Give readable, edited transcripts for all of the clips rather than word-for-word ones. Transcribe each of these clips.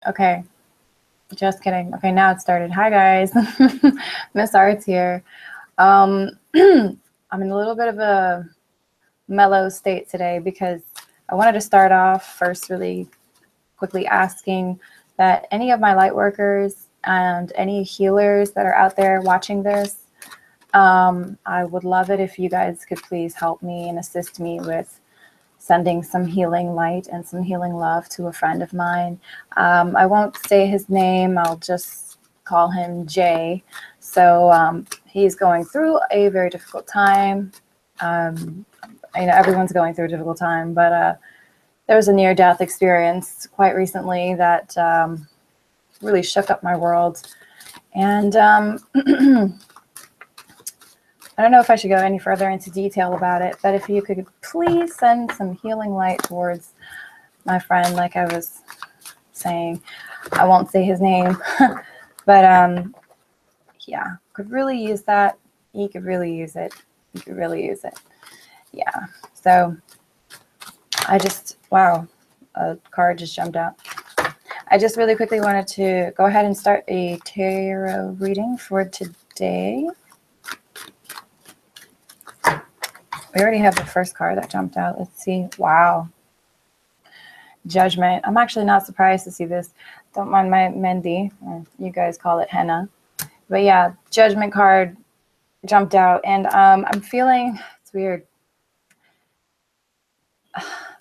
Okay, just kidding. Okay, now it started. Hi guys, Miss Arts here. I'm in a little bit of a mellow state today because I wanted to start off first really quickly asking that any of my light workers and any healers that are out there watching this, I would love it if you guys could please help me and assist me with sending some healing light and some healing love to a friend of mine. I won't say his name, I'll just call him Jay. So he's going through a very difficult time. Everyone's going through a difficult time, but there was a near-death experience quite recently that really shook up my world. And I don't know if I should go any further into detail about it, but if you could please send some healing light towards my friend, like I was saying. I won't say his name, but yeah, could really use that. He could really use it. He could really use it. Yeah. So wow, a card just jumped out. I just really quickly wanted to go ahead and start a tarot reading for today. We already have the first card that jumped out. Let's see. Wow. Judgment. I'm actually not surprised to see this. Don't mind my Mendi. You guys call it henna. But yeah, Judgment card jumped out. And I'm feeling, it's weird.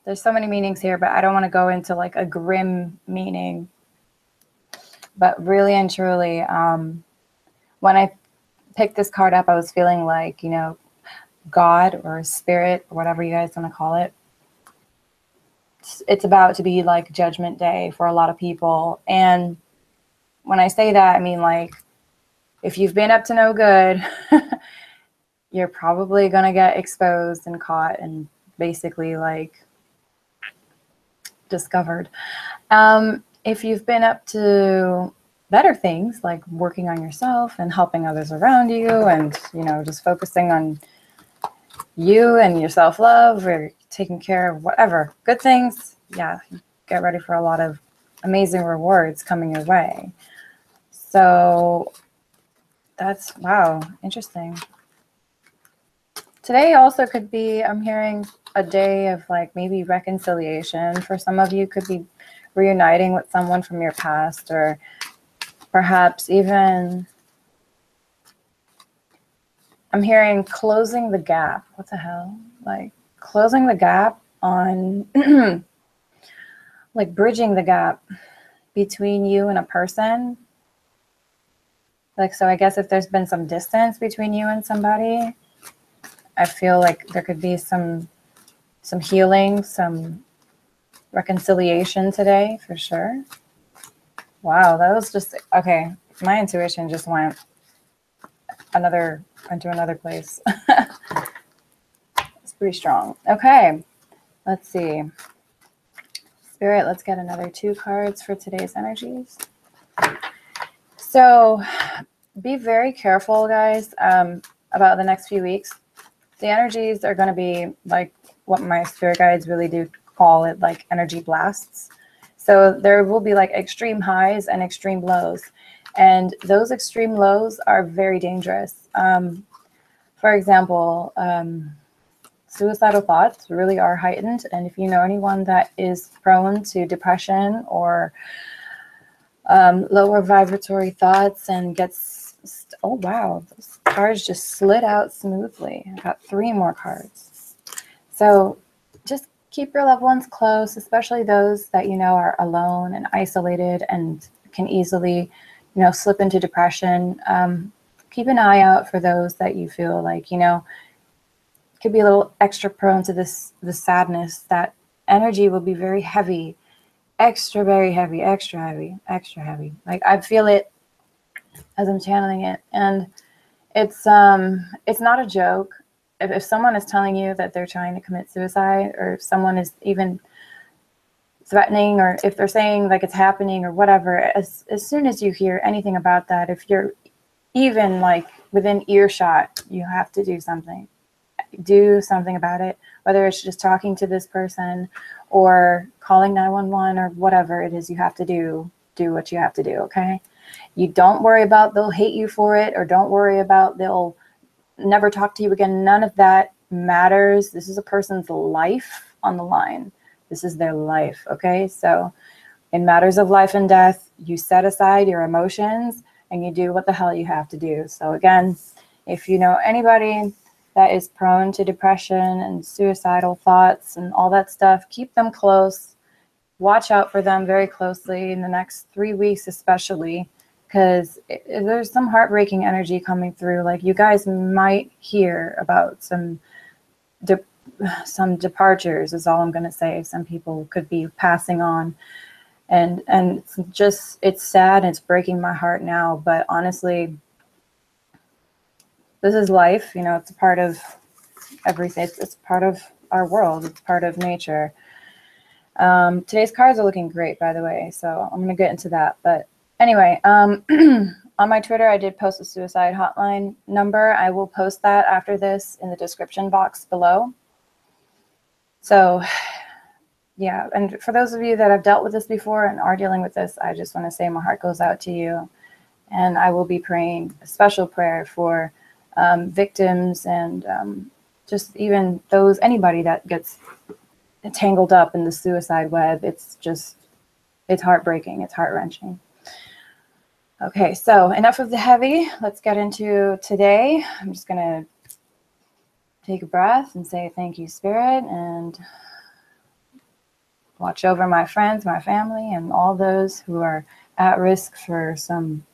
There's so many meanings here, but I don't want to go into like a grim meaning. But really and truly, when I picked this card up, I was feeling like, God or spirit or whatever you guys want to call it. It's about to be like Judgment Day for a lot of people. And when I say that, I mean like if you've been up to no good, you're probably going to get exposed and caught and basically like discovered. If you've been up to better things like working on yourself and helping others around you and, just focusing on you and your self-love or taking care of whatever good things, yeah, get ready for a lot of amazing rewards coming your way. So that's, wow, interesting. Today also could be, I'm hearing a day of like maybe reconciliation for some of you. Could be reuniting with someone from your past, or perhaps even I'm hearing closing the gap. What the hell? Like closing the gap on like bridging the gap between you and a person. Like, so I guess if there's been some distance between you and somebody, I feel like there could be some healing, some reconciliation today for sure. Wow, that was just, okay. My intuition just went into another place. It's pretty strong. Okay, let's see. Spirit, let's get another 2 cards for today's energies. So be very careful, guys, about the next few weeks. The energies are going to be like what my spirit guides really do call it, like energy blasts. So there will be like extreme highs and extreme lows. And those extreme lows are very dangerous. For example, suicidal thoughts really are heightened. And if you know anyone that is prone to depression or lower vibratory thoughts and gets, oh wow, those cards just slid out smoothly. I got 3 more cards. So just keep your loved ones close, especially those that are alone and isolated and can easily slip into depression. Keep an eye out for those that you feel like could be a little extra prone to the sadness. That energy will be very heavy, very heavy, extra heavy. Like I feel it as I'm channeling it, and it's not a joke. If someone is telling you that they're trying to commit suicide, or if someone is even threatening, or if they're saying like it's happening or whatever, as soon as you hear anything about that, if you're even like within earshot, you have to do something. Do something about it, whether it's just talking to this person or calling 911 or whatever it is you have to do. do what you have to do, okay? You don't worry about they'll hate you for it, or don't worry about they'll never talk to you again. None of that matters. This is a person's life on the line. This is their life, okay? So in matters of life and death, you set aside your emotions and you do what the hell you have to do. So again, if you know anybody that is prone to depression and suicidal thoughts and all that stuff, keep them close. Watch out for them very closely in the next 3 weeks, especially, because there's some heartbreaking energy coming through. Like, you guys might hear about some departures is all I'm going to say. Some people could be passing on. And it's sad. It's breaking my heart now. But honestly, this is life. You know, it's a part of everything. It's part of our world. It's part of nature. Today's cards are looking great, by the way. So I'm going to get into that. But anyway, on my Twitter, I did post a suicide hotline number. I will post that after this in the description box below. So yeah, and for those of you that have dealt with this before and are dealing with this, I just want to say my heart goes out to you. And I will be praying a special prayer for victims and just even anybody that gets tangled up in the suicide web. It's heartbreaking. It's heart-wrenching. Okay, so enough of the heavy. Let's get into today. I'm just going to take a breath and say thank you, Spirit, and watch over my friends, my family, and all those who are at risk for some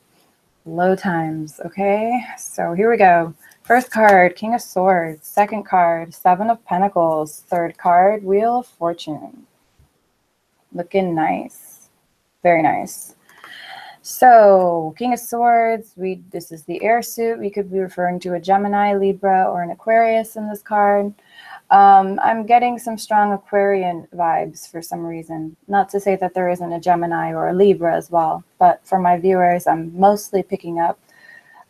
low times. Okay, so here we go. First card, King of Swords. Second card, Seven of Pentacles. Third card, Wheel of Fortune. Looking nice. Very nice. So, King of Swords, this is the air suit. We could be referring to a Gemini, Libra, or an Aquarius in this card. I'm getting some strong Aquarian vibes for some reason. Not to say that there isn't a Gemini or a Libra as well, but for my viewers, I'm mostly picking up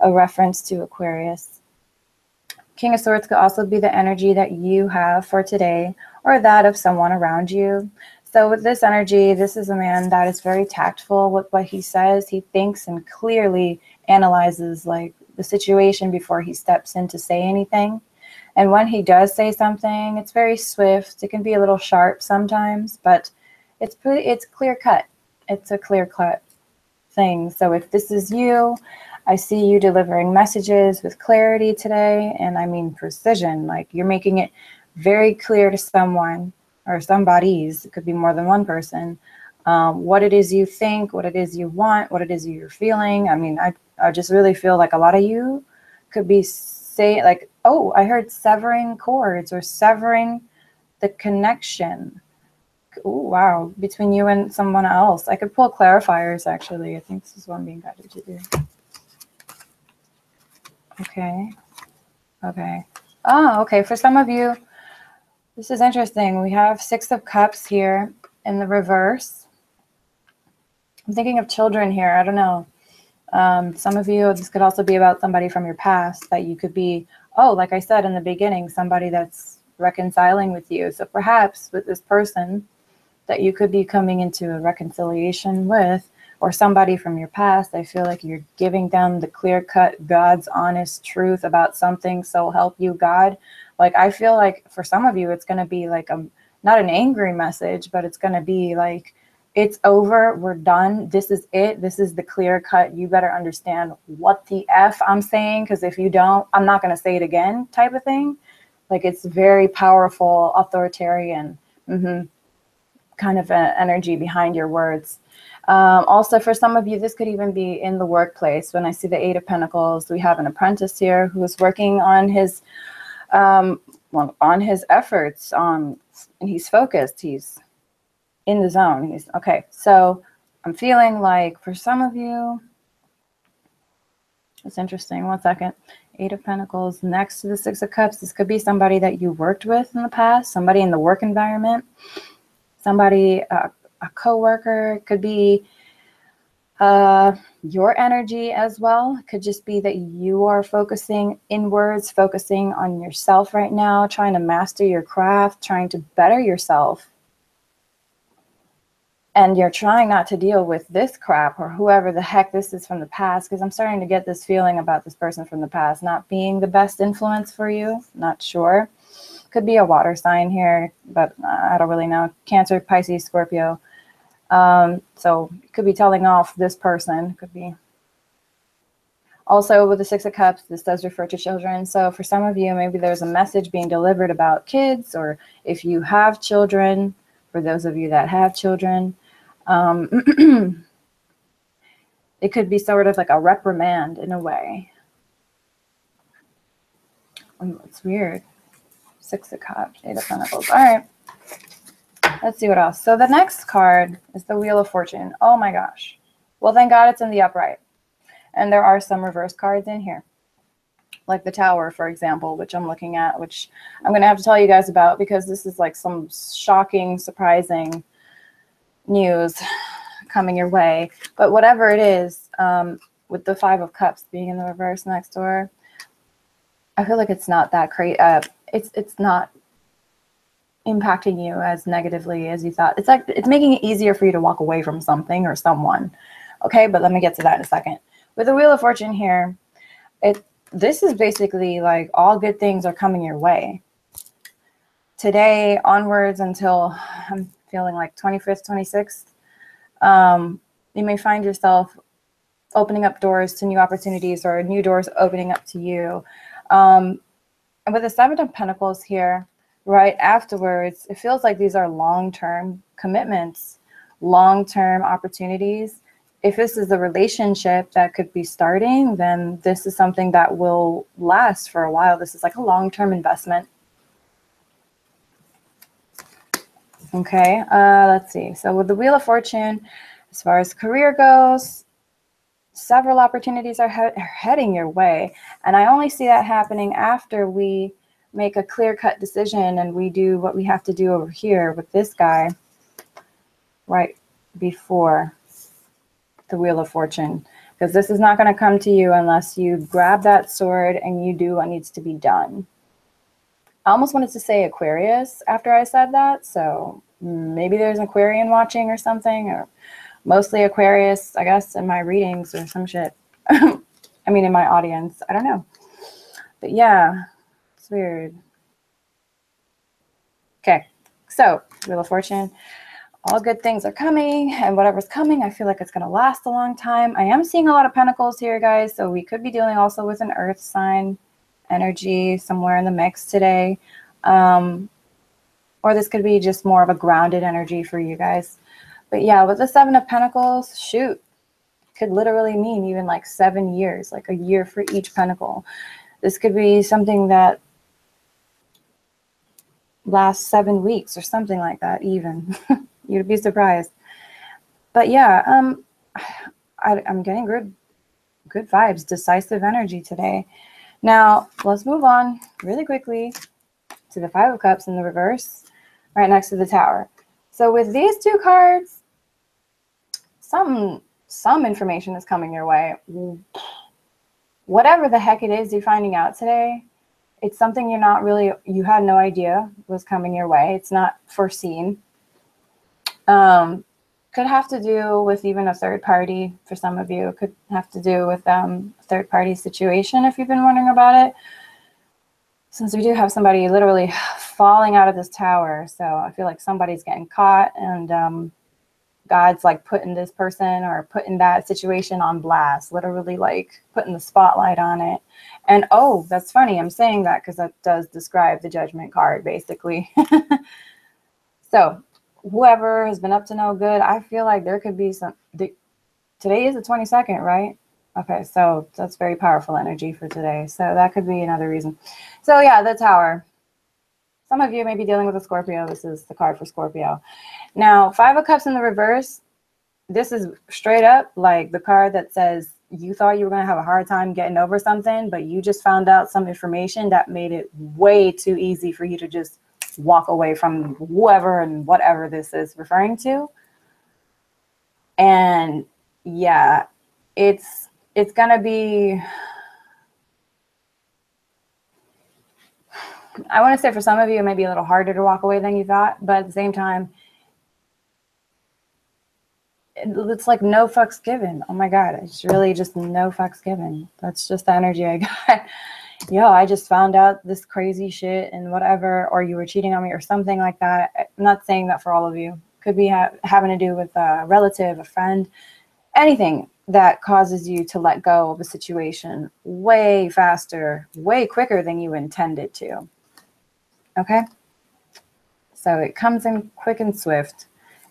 a reference to Aquarius. King of Swords could also be the energy that you have for today, or that of someone around you. So with this energy, this is a man that is very tactful with what he says. He thinks and clearly analyzes like the situation before he steps in to say anything. And when he does say something, it's very swift. It can be a little sharp sometimes, but it's clear cut. It's a clear cut thing. So if this is you, I see you delivering messages with clarity today, and I mean precision. Like, you're making it very clear to someone or somebody's, it could be more than one person, what it is you think, what it is you want, what it is you're feeling. I mean, I just really feel like a lot of you could be saying like, oh, I heard severing cords or severing the connection. Oh, wow, between you and someone else. I could pull clarifiers, actually. I think this is what I'm being guided to do. Okay. Okay. Oh, okay. For some of you, this is interesting. We have Six of Cups here in the reverse. I'm thinking of children here. I don't know. Some of you, this could also be about somebody from your past that you could be, oh, like I said in the beginning, somebody that's reconciling with you. So perhaps with this person that you could be coming into a reconciliation with, or somebody from your past, I feel like you're giving them the clear-cut, God's honest truth about something, so help you God. Like, I feel like for some of you, it's going to be like not an angry message, but it's going to be like, it's over, we're done, this is it, this is the clear-cut, you better understand what the F I'm saying, because if you don't, I'm not going to say it again type of thing. Like, it's very powerful, authoritarian, kind of an energy behind your words. Also, for some of you, this could even be in the workplace. When I see the Eight of Pentacles, we have an apprentice here who is working on his efforts, and he's focused. He's in the zone. Okay. So I'm feeling like for some of you, it's interesting. One second. Eight of Pentacles next to the Six of Cups. This could be somebody that you worked with in the past, somebody in the work environment, somebody, a coworker. It could be your energy as well. It could just be that you are focusing inwards, focusing on yourself right now, trying to master your craft, trying to better yourself. and you're trying not to deal with this crap or whoever the heck this is from the past, because I'm starting to get this feeling about this person from the past not being the best influence for you. Not sure. Could be a water sign here, but I don't really know. Cancer, Pisces, Scorpio. So it could be telling off this person. Could be. Also with the Six of Cups, this does refer to children. So for some of you, maybe there's a message being delivered about kids, or if you have children, for those of you that have children, it could be sort of like a reprimand in a way. It's weird. Six of Cups, Eight of Pentacles. All right. Let's see what else. So the next card is the Wheel of Fortune. Oh my gosh. Well, thank God it's in the upright. And there are some reverse cards in here. Like the Tower, for example, which I'm looking at, which I'm going to have to tell you guys about because this is like some shocking, surprising news coming your way. But whatever it is, with the Five of Cups being in the reverse next door, I feel like it's not that crazy. It's not impacting you as negatively as you thought. It's like it's making it easier for you to walk away from something or someone. Okay, but let me get to that in a second. With the Wheel of Fortune here, this is basically like all good things are coming your way. Today onwards until I'm feeling like 25th, 26th, you may find yourself opening up doors to new opportunities or new doors opening up to you. And with the Seven of Pentacles here, right afterwards, it feels like these are long-term commitments, long-term opportunities. If this is a relationship that could be starting, then this is something that will last for a while. This is like a long-term investment. Okay, let's see. So with the Wheel of Fortune, as far as career goes, several opportunities are heading your way. And I only see that happening after we make a clear-cut decision and we do what we have to do over here with this guy right before the Wheel of Fortune. Because this is not going to come to you unless you grab that sword and you do what needs to be done. I almost wanted to say Aquarius after I said that. So maybe there's an Aquarian watching or something, or mostly Aquarius, I guess, in my readings or some shit. I mean, in my audience. I don't know. But yeah, it's weird. Okay, so Wheel of Fortune. All good things are coming, and whatever's coming, I feel like it's going to last a long time. I am seeing a lot of pentacles here, guys, so we could be dealing also with an earth sign energy somewhere in the mix today. Or this could be just more of a grounded energy for you guys. But yeah, with the Seven of Pentacles, shoot, could literally mean even like 7 years, like a year for each pentacle. This could be something that lasts 7 weeks or something like that even. You'd be surprised. But yeah, I'm getting good vibes, decisive energy today. Now, let's move on really quickly to the Five of Cups in the reverse, right next to the Tower. So with these two cards, some information is coming your way. Whatever the heck it is you're finding out today, it's something you had no idea was coming your way. It's not foreseen. Could have to do with even a third party for some of you. Could have to do with a third party situation if you've been wondering about it. Since we do have somebody literally falling out of this tower, so I feel like somebody's getting caught, and God's like putting this person or putting that situation on blast, literally like putting the spotlight on it. And oh, that's funny. I'm saying that because that does describe the Judgment card, basically. So whoever has been up to no good, I feel like there could be some. Today is the 22nd, right? Okay, so that's very powerful energy for today. So that could be another reason. So yeah, the Tower. Some of you may be dealing with a Scorpio. This is the card for Scorpio. Now, Five of Cups in the reverse. This is straight up like the card that says you thought you were going to have a hard time getting over something, but you just found out some information that made it way too easy for you to just walk away from whoever and whatever this is referring to. And yeah, it's gonna be, I want to say for some of you it may be a little harder to walk away than you thought, but at the same time, it's like no fucks given. Oh my God, it's really just no fucks given. That's just the energy I got. Yo, I just found out this crazy shit and whatever, or you were cheating on me or something like that. I'm not saying that for all of you. Could be having to do with a relative, a friend, anything that causes you to let go of a situation way faster, way quicker than you intended to. Okay? So it comes in quick and swift.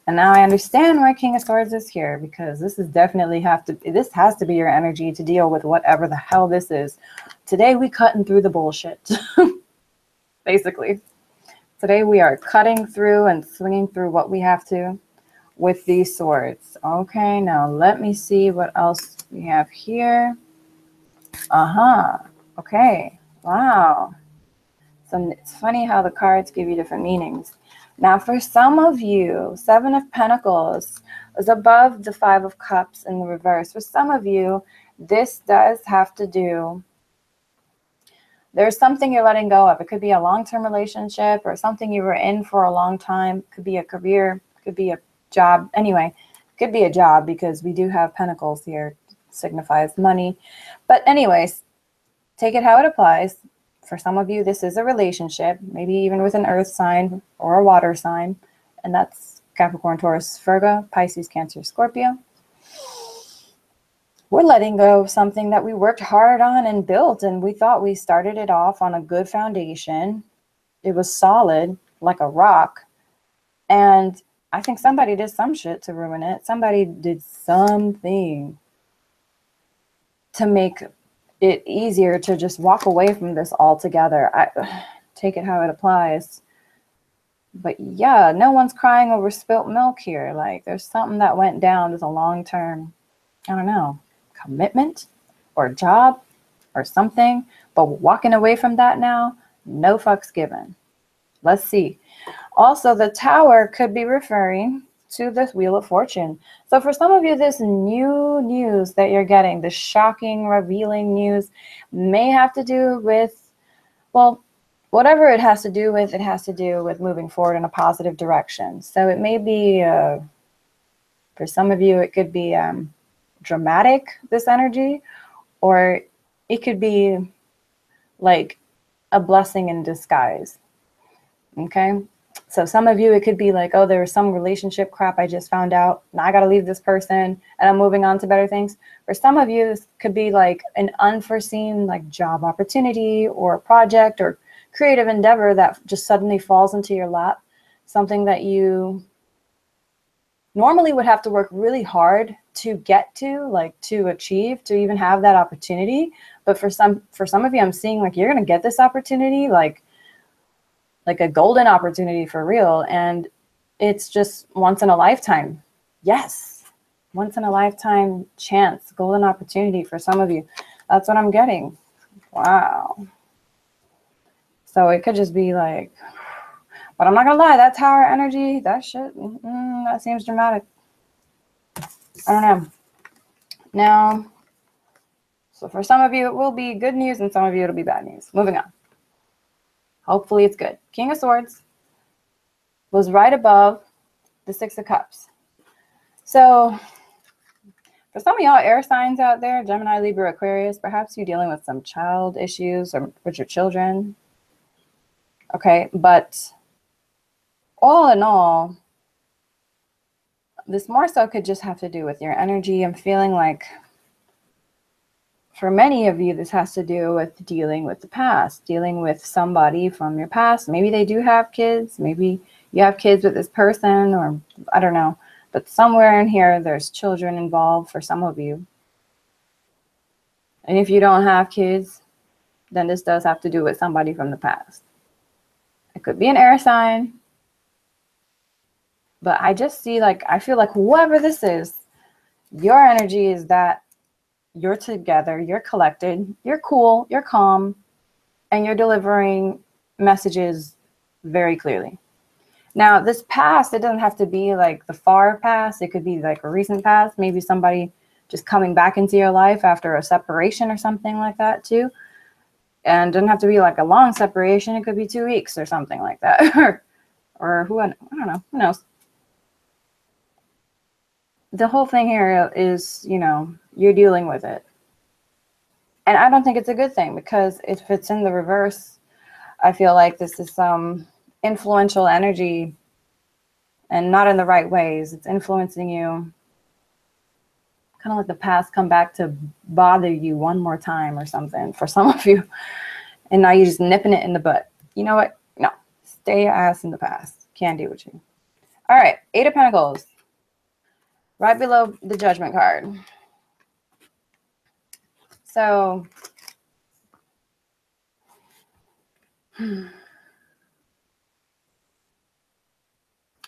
And now I understand why King of Swords is here, because this is definitely this has to be your energy to deal with whatever the hell this is. Today we cutting through the bullshit. Basically. Today we are cutting through and swinging through what we have to with these swords. Okay, now let me see what else we have here. Okay. Wow. So it's funny how the cards give you different meanings. Now, for some of you, Seven of Pentacles is above the Five of Cups in the reverse. For some of you, this does have to do, there's something you're letting go of. It could be a long-term relationship or something you were in for a long time. It could be a career, could be a job. Anyway, it could be a job because we do have Pentacles here. It signifies money. But anyways, take it how it applies. For some of you, this is a relationship, maybe even with an earth sign or a water sign. And that's Capricorn, Taurus, Virgo, Pisces, Cancer, Scorpio. We're letting go of something that we worked hard on and built, and we thought we started it off on a good foundation. It was solid, like a rock. And I think somebody did some shit to ruin it. Somebody did something to make it easier to just walk away from this altogether. I take it how it applies. But yeah, no one's crying over spilt milk here. Like, there's something that went down. There's a long-term, I don't know, commitment or job or something. But walking away from that now, no fucks given. Let's see. Also, the Tower could be referring to this Wheel of Fortune. So for some of you, this new news that you're getting, the shocking, revealing news, may have to do with, well, whatever it has to do with, it has to do with moving forward in a positive direction. So it may be, for some of you, it could be dramatic, this energy, or it could be like a blessing in disguise. Okay? So some of you, it could be like, oh, there was some relationship crap I just found out. Now I got to leave this person and I'm moving on to better things. For some of you, this could be like an unforeseen like job opportunity or project or creative endeavor that just suddenly falls into your lap. Something that you normally would have to work really hard to get to, like to achieve, to even have that opportunity. But for some of you, I'm seeing like you're going to get this opportunity, like a golden opportunity for real. And it's just once in a lifetime. Yes. Once in a lifetime chance, golden opportunity for some of you. That's what I'm getting. Wow. So it could just be like, but I'm not gonna lie, that Tower energy, that shit, that seems dramatic. I don't know. Now, so for some of you, it will be good news, and some of you, it'll be bad news. Moving on. Hopefully it's good. King of Swords was right above the Six of Cups. So for some of y'all air signs out there, Gemini, Libra, Aquarius, perhaps you're dealing with some child issues or with your children. Okay, but all in all, this more so could just have to do with your energy. I'm feeling like for many of you, this has to do with dealing with the past, dealing with somebody from your past. Maybe they do have kids. Maybe you have kids with this person, or I don't know. But somewhere in here, there's children involved for some of you. And if you don't have kids, then this does have to do with somebody from the past. It could be an air sign. But I just see, like, I feel like whoever this is, your energy is that you're together, you're collected, you're cool, you're calm, and you're delivering messages very clearly. Now, this past, it doesn't have to be like the far past. It could be like a recent past, maybe somebody just coming back into your life after a separation or something like that too. And it doesn't have to be like a long separation. It could be 2 weeks or something like that. or who, I don't know, who knows? the whole thing here is, you know, you're dealing with it. And I don't think it's a good thing, because if it's in the reverse, I feel like this is some influential energy and not in the right ways. It's influencing you, kind of like the past come back to bother you one more time or something for some of you. And now you're just nipping it in the butt. You know what? No, stay your ass in the past. Can't deal with you. All right, Eight of Pentacles, right below the Judgment card. So, I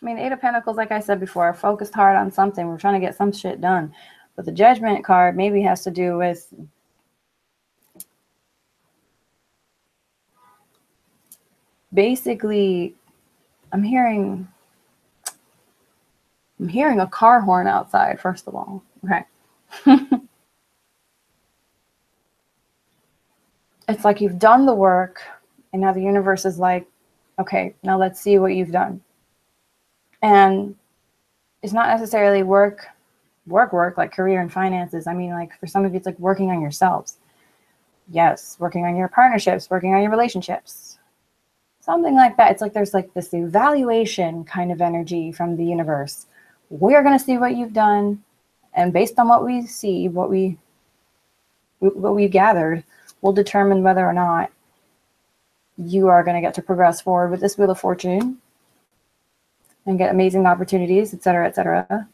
mean, Eight of Pentacles, like I said before, focused hard on something. We're trying to get some shit done. But the Judgment card maybe has to do with basically, I'm hearing a car horn outside, first of all. Okay. It's like you've done the work, and now the universe is like, okay, now let's see what you've done. And it's not necessarily work like career and finances. I mean, like for some of you, it's like working on yourselves. Yes, working on your partnerships, working on your relationships, something like that. It's like there's like this evaluation kind of energy from the universe. We're going to see what you've done, and based on what we see, what we gathered, will determine whether or not you are going to get to progress forward with this Wheel of Fortune and get amazing opportunities, etc., etc.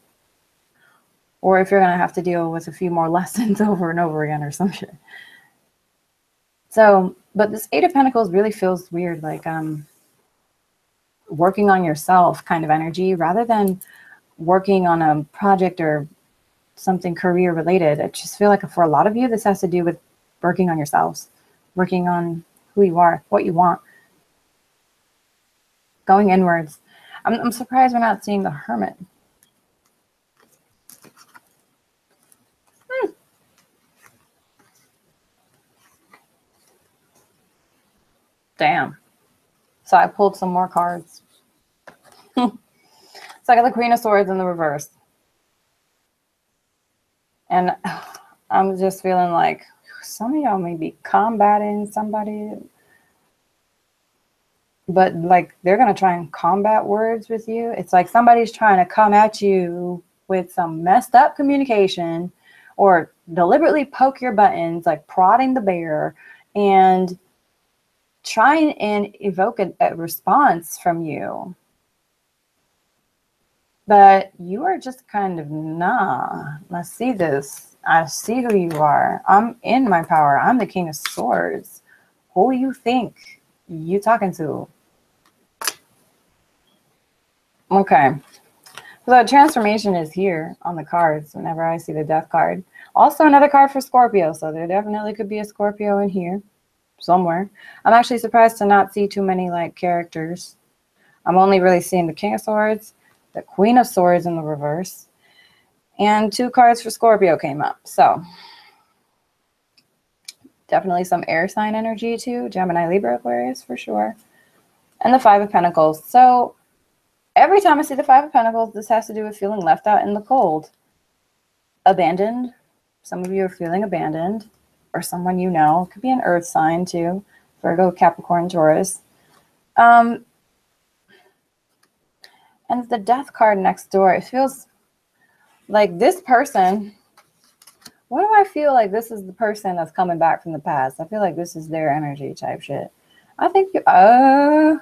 Or if you're going to have to deal with a few more lessons over and over again or some shit. So, but this Eight of Pentacles really feels weird, like working on yourself kind of energy, rather than working on a project or something career related. I just feel like for a lot of you, this has to do with working on yourselves, working on who you are, what you want, going inwards. I'm surprised we're not seeing the Hermit. Damn. So I pulled some more cards. So I got the Queen of Swords in the reverse. And I'm just feeling like some of y'all may be combating somebody, but like they're going to try and combat words with you. It's like somebody's trying to come at you with some messed up communication or deliberately poke your buttons, like prodding the bear and trying and evoke a response from you. But you are just kind of, nah, let's see this. I see who you are. I'm in my power. I'm the King of Swords. Who you think you talking to? Okay. So transformation is here on the cards whenever I see the Death card. Also another card for Scorpio. So there definitely could be a Scorpio in here somewhere. I'm actually surprised to not see too many like characters. I'm only really seeing the King of Swords, the Queen of Swords in the reverse, and 2 cards for Scorpio came up. So definitely some air sign energy too. Gemini, Libra, Aquarius for sure. And the Five of Pentacles. So every time I see the Five of Pentacles, this has to do with feeling left out in the cold. Abandoned. Some of you are feeling abandoned. Or someone you know. It could be an earth sign too. Virgo, Capricorn, Taurus. And the Death card next door. It feels like this person, what do I feel like this is the person that's coming back from the past? I feel like this is their energy type shit. I think you, I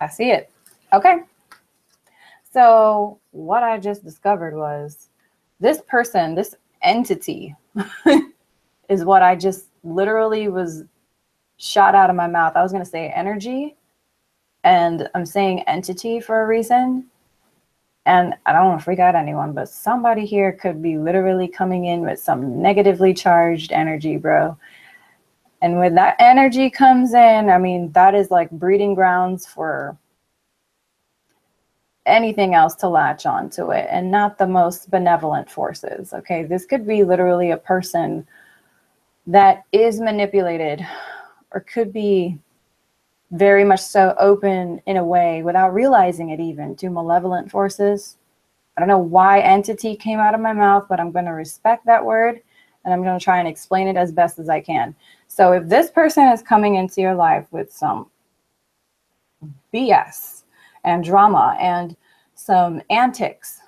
see it. Okay. So what I just discovered was this person, this entity is what I just literally was shot out of my mouth. I was going to say energy, and I'm saying entity for a reason. And I don't want to freak out anyone, but somebody here could be literally coming in with some negatively charged energy, bro. And when that energy comes in, I mean, that is like breeding grounds for anything else to latch onto it, and not the most benevolent forces. Okay, this could be literally a person that is manipulated or could be very much so open in a way without realizing it even to malevolent forces. I don't know why entity came out of my mouth, but I'm going to respect that word and I'm going to try and explain it as best as I can. So if this person is coming into your life with some BS and drama and some antics,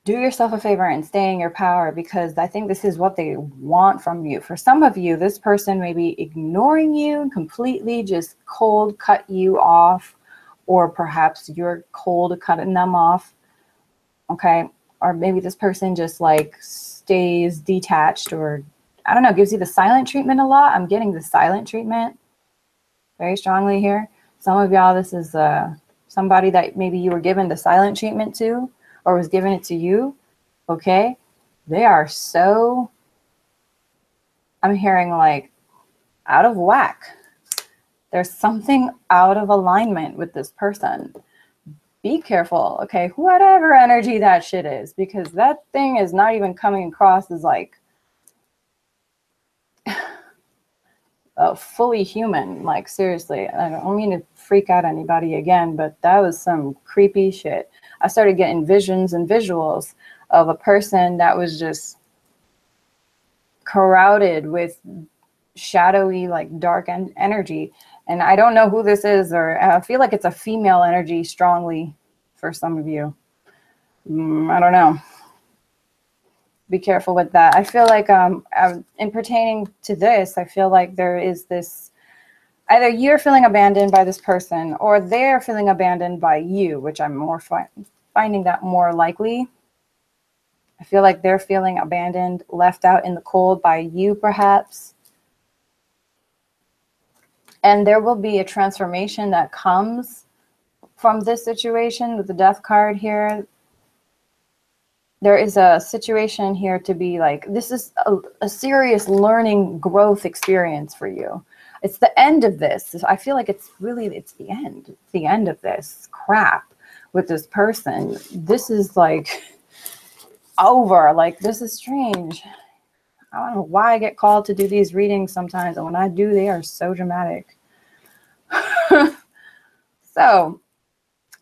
do yourself a favor and stay in your power, because I think this is what they want from you. For some of you, this person may be ignoring you and completely just cold cut you off, or perhaps you're cold cutting them off. Okay. Or maybe this person just like stays detached, or I don't know, gives you the silent treatment a lot. I'm getting the silent treatment very strongly here. Some of y'all, this is somebody that maybe you were given the silent treatment to, or was giving it to you. Okay. They are so, I'm hearing like out of whack. There's something out of alignment with this person. Be careful. Okay. Whatever energy that shit is, because that thing is not even coming across as like fully human. Like seriously, I don't mean to freak out anybody again, but that was some creepy shit. I started getting visions and visuals of a person that was just crowded with shadowy, like dark energy. And I don't know who this is, or I feel like it's a female energy strongly for some of you. I don't know. Be careful with that. I feel like in pertaining to this, I feel like there is this, either you're feeling abandoned by this person or they're feeling abandoned by you, which I'm more finding that more likely. I feel like they're feeling abandoned, left out in the cold by you, perhaps. And there will be a transformation that comes from this situation with the Death card here. There is a situation here to be like, this is a serious learning growth experience for you. It's the end of this. I feel like it's the end. It's the end of this crap with this person. This is like over. Like, this is strange. I don't know why I get called to do these readings sometimes, and when I do, they are so dramatic. So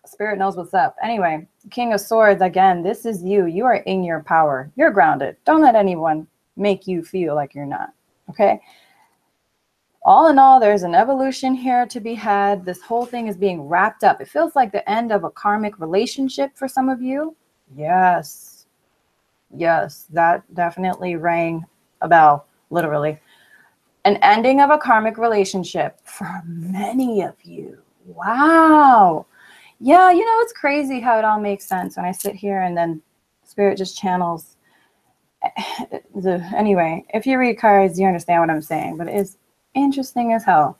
Spirit knows what's up. Anyway, King of Swords, again, this is you. You are in your power. You're grounded. Don't let anyone make you feel like you're not. Okay? All in all, there's an evolution here to be had. This whole thing is being wrapped up. It feels like the end of a karmic relationship for some of you. Yes. Yes, that definitely rang a bell, literally. An ending of a karmic relationship for many of you. Wow. Yeah, you know, it's crazy how it all makes sense when I sit here and then Spirit just channels. Anyway, if you read cards, you understand what I'm saying, but it is interesting as hell.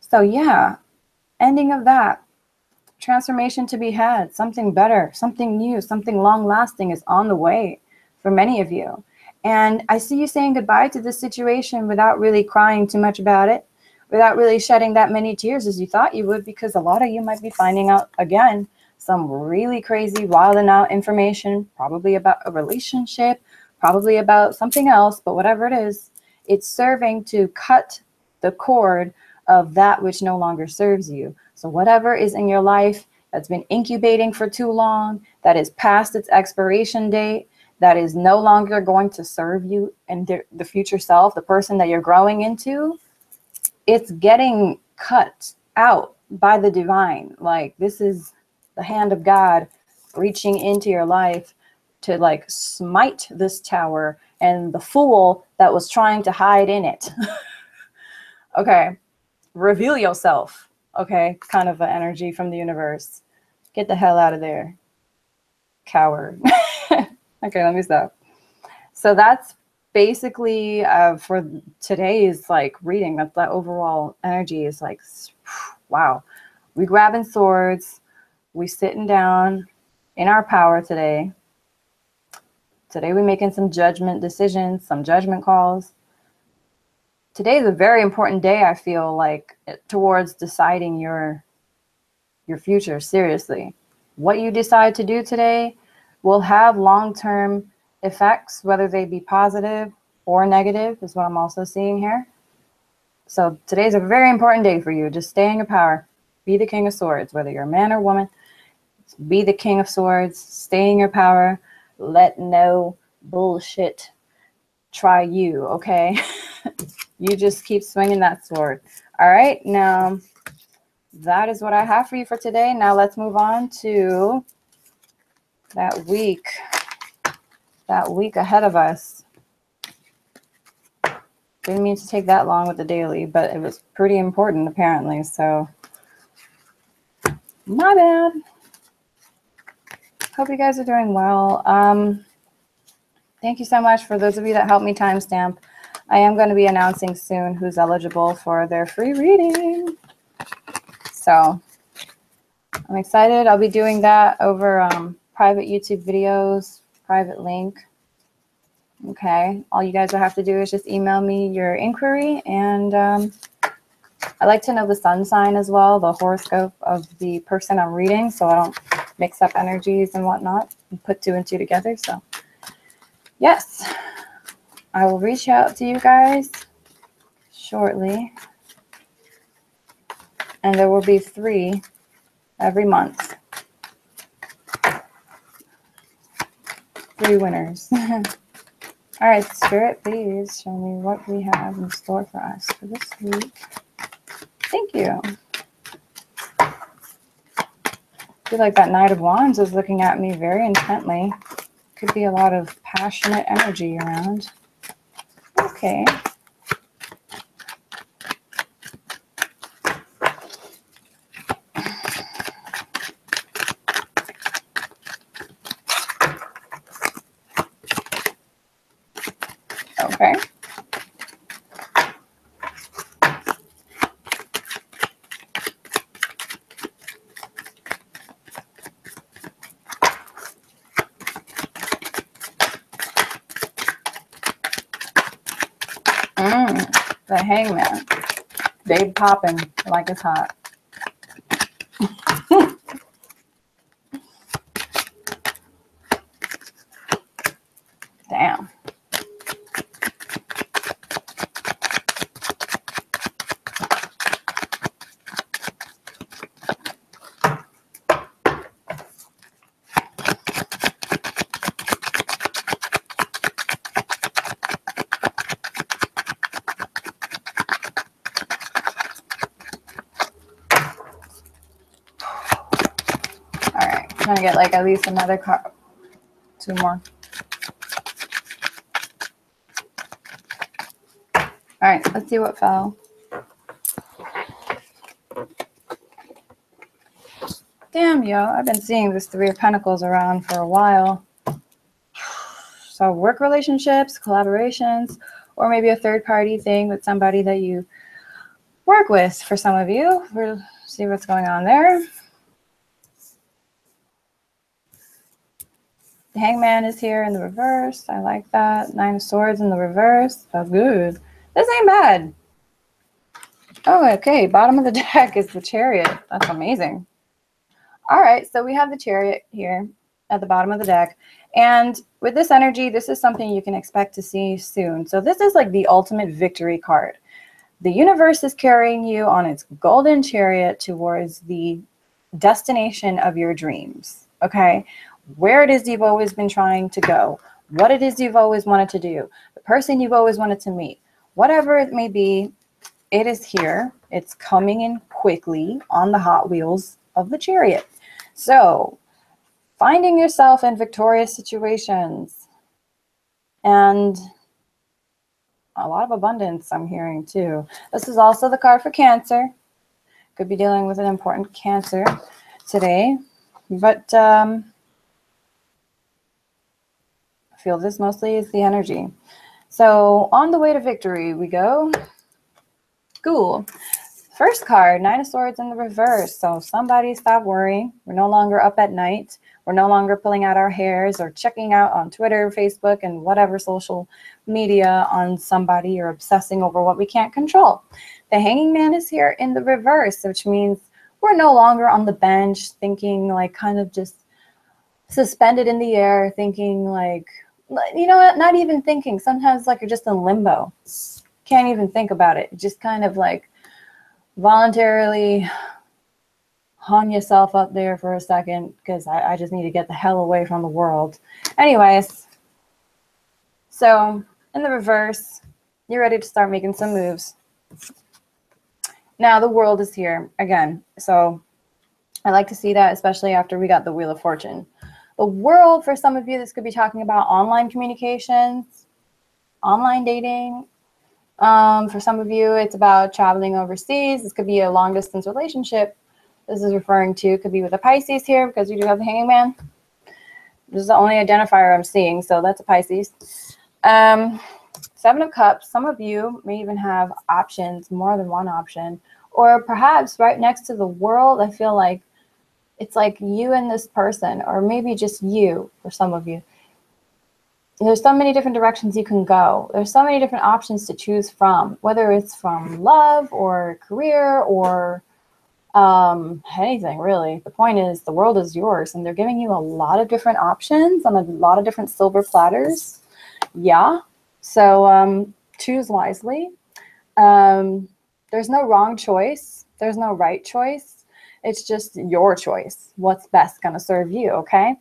So yeah, ending of that. Transformation to be had. Something better, something new, something long-lasting is on the way for many of you. And I see you saying goodbye to this situation without really crying too much about it, without really shedding that many tears as you thought you would, because a lot of you might be finding out, again, some really crazy, wild and out information, probably about a relationship, probably about something else, but whatever it is, it's serving to cut the cord of that which no longer serves you. So whatever is in your life that's been incubating for too long, that is past its expiration date, that is no longer going to serve you and the future self, the person that you're growing into, it's getting cut out by the divine. Like, this is the hand of God reaching into your life to like smite this tower and the fool that was trying to hide in it. Okay, reveal yourself. Okay, kind of an energy from the universe. Get the hell out of there, coward. Okay, let me stop. So that's basically for today's like reading. That overall energy is like, wow. We grabbing swords. We sitting down in our power today. Today we making some judgment decisions, some judgment calls. Today is a very important day, I feel like, towards deciding your future seriously. What you decide to do today will have long-term effects, whether they be positive or negative, is what I'm also seeing here. So today's a very important day for you. Just stay in your power. Be the King of Swords, whether you're a man or woman. Be the King of Swords. Stay in your power. Let no bullshit try you, okay? You just keep swinging that sword. All right, now that is what I have for you for today. Now let's move on to that week ahead of us. Didn't mean to take that long with the daily, but it was pretty important apparently, so my bad. Hope you guys are doing well. Thank you so much for those of you that helped me timestamp. I am going to be announcing soon who's eligible for their free reading. So I'm excited. I'll be doing that over private YouTube videos, private link. Okay. All you guys will have to do is just email me your inquiry. And I like to know the sun sign as well, the horoscope of the person I'm reading, so I don't mix up energies and whatnot and put 2 and 2 together. So yes, I will reach out to you guys shortly. And there will be 3 every month. 3 winners. All right, Spirit, please show me what we have in store for us for this week. Thank you. I feel like that Knight of Wands is looking at me very intently. Could be a lot of passionate energy around. Okay. Okay. The Hangman. Babe popping like it's hot. Damn. Trying to get like at least another card, 2 more. All right, let's see what fell. Damn, yo, I've been seeing this 3 of Pentacles around for a while. So work relationships, collaborations, or maybe a third-party thing with somebody that you work with for some of you. We'll see what's going on there. The Hangman is here in the reverse. I like that. 9 of Swords in the reverse. That's good. This ain't bad. Oh, okay. Bottom of the deck is the Chariot. That's amazing. All right. So we have the Chariot here at the bottom of the deck. And with this energy, this is something you can expect to see soon. So this is like the ultimate victory card. The universe is carrying you on its golden chariot towards the destination of your dreams. Okay. Where it is you've always been trying to go, what it is you've always wanted to do, the person you've always wanted to meet, whatever it may be, it is here. It's coming in quickly on the Hot Wheels of the Chariot. So finding yourself in victorious situations and a lot of abundance I'm hearing too. This is also the card for Cancer. Could be dealing with an important Cancer today, but I feel this mostly is the energy. So on the way to victory we go. Cool. First card, 9 of Swords in the reverse. So somebody stop worrying. We're no longer up at night. We're no longer pulling out our hairs or checking out on Twitter, Facebook, and whatever social media on somebody or obsessing over what we can't control. The Hanging Man is here in the reverse, which means we're no longer on the bench thinking like kind of just suspended in the air, thinking like, you know what, not even thinking. Sometimes like you're just in limbo. can't even think about it. Just kind of like voluntarily hung yourself up there for a second because I just need to get the hell away from the world. Anyways, so in the reverse, you're ready to start making some moves. Now the world is here again. So I like to see that, especially after we got the Wheel of Fortune. The world, for some of you, this could be talking about online communications, online dating. For some of you, it's about traveling overseas. This could be a long distance relationship. This is referring to, could be with a Pisces here because we do have the Hangman. This is the only identifier I'm seeing, so that's a Pisces. Seven of Cups, some of you may even have options, more than one option, or perhaps right next to the world, I feel like it's like you and this person, or maybe just you for some of you. There's so many different directions you can go. There's so many different options to choose from, whether it's from love or career or anything really. The point is the world is yours and they're giving you a lot of different options on a lot of different silver platters. Yeah. So choose wisely. There's no wrong choice. There's no right choice. It's just your choice. What's best going to serve you, okay?